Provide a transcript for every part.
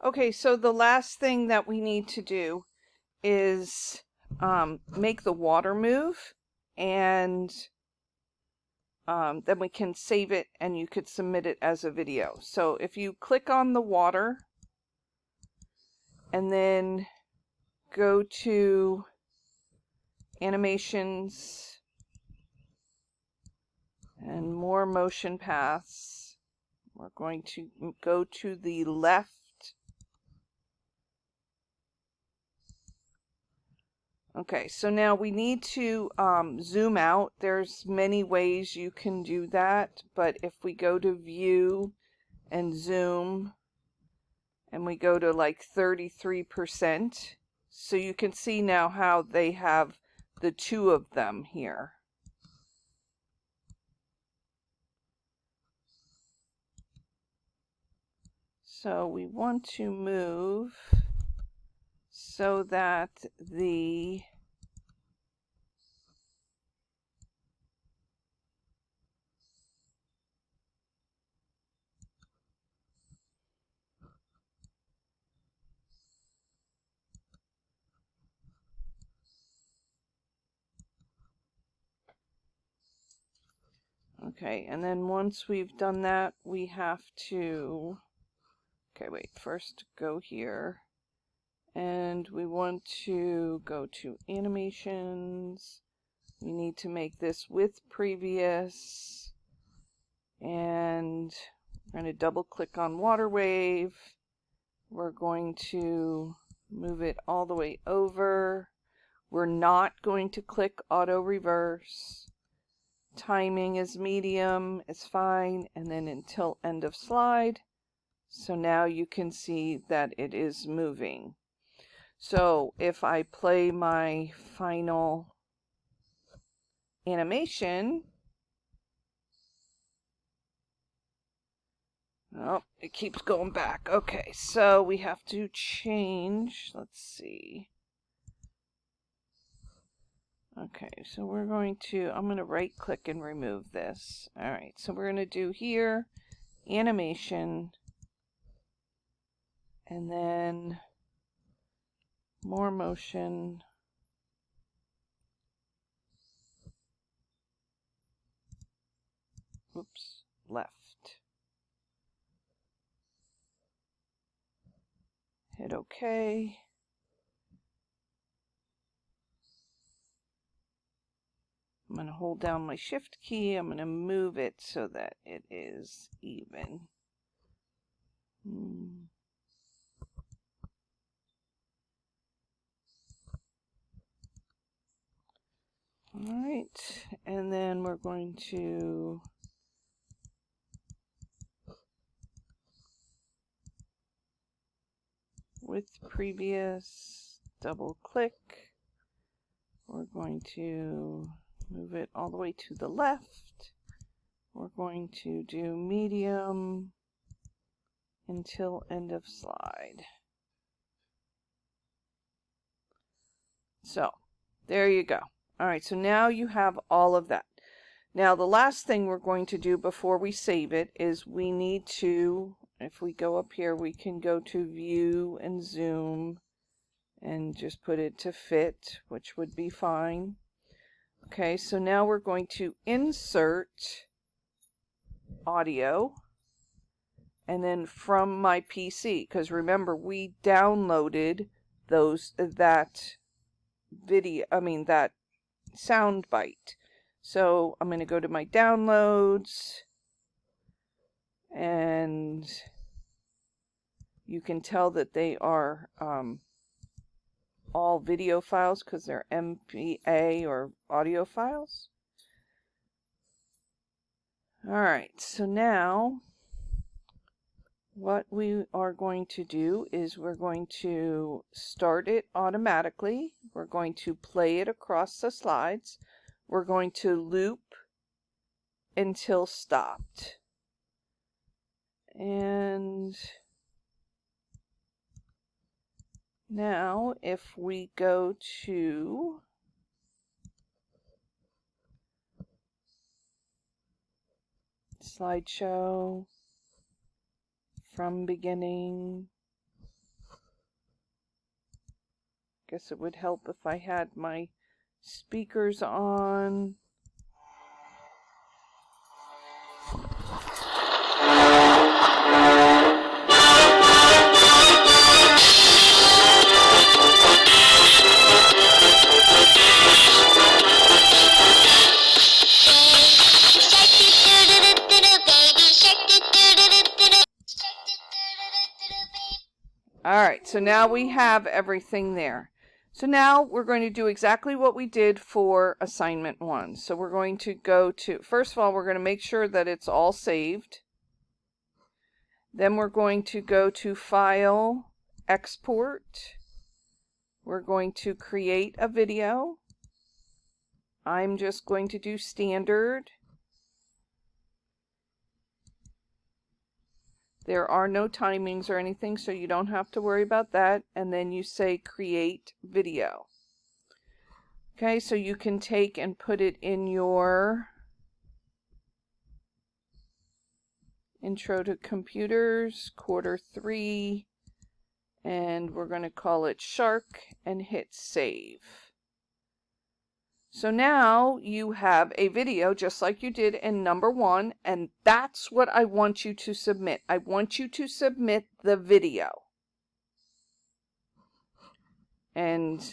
Okay, so the last thing that we need to do is make the water move, and then we can save it and you could submit it as a video. So if you click on the water and then go to animations and more motion paths, we're going to go to the left. Okay, so now we need to zoom out. There's many ways you can do that, but if we go to view and zoom and we go to like 33%, so you can see now how they have the two of them here. So we want to move so that the okay, and then once we've done that, we have to, okay, wait, first go here, and we want to go to animations. We need to make this with previous, and we're going to double click on water wave. We're going to move it all the way over. We're not going to click auto reverse. Timing is medium, it's fine, and then until end of slide. So now you can see that it is moving. So if I play my final animation, oh, it keeps going back. Okay, so we have to change, let's see. Okay, so we're going to, I'm going to right click and remove this. Alright, so we're going to do here, animation, and then more motion. Oops, left. Hit OK. I'm going to hold down my shift key. I'm going to move it so that it is even. Alright, and then we're going to with previous, double click. We're going to move it all the way to the left. We're going to do medium until end of slide. So there you go. Alright, so now you have all of that. Now the last thing we're going to do before we save it is we need to, if we go up here, we can go to view and zoom and just put it to fit, which would be fine. Okay, so now we're going to insert audio, and then from my PC, because remember we downloaded that sound bite. So I'm going to go to my downloads, and you can tell that they are all video files because they're MPA or audio files. Alright, so now what we are going to do is we're going to start it automatically. We're going to play it across the slides. We're going to loop until stopped. And now if we go to slideshow from beginning, Guess it would help if I had my speakers on. Alright, so now we have everything there. So now we're going to do exactly what we did for assignment 1. So we're going to go to, first of all, we're going to make sure that it's all saved. Then we're going to go to File, Export. We're going to create a video. I'm just going to do standard. There are no timings or anything, so you don't have to worry about that. And then you say create video. Okay, so you can take and put it in your Intro to Computers, quarter 3, and we're going to call it Shark and hit save. So now you have a video just like you did in number 1, and that's what I want you to submit. I want you to submit the video. And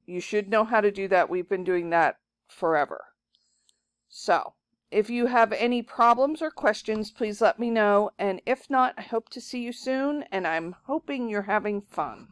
you should know how to do that. We've been doing that forever. So, if you have any problems or questions, please let me know. And if not, I hope to see you soon, and I'm hoping you're having fun.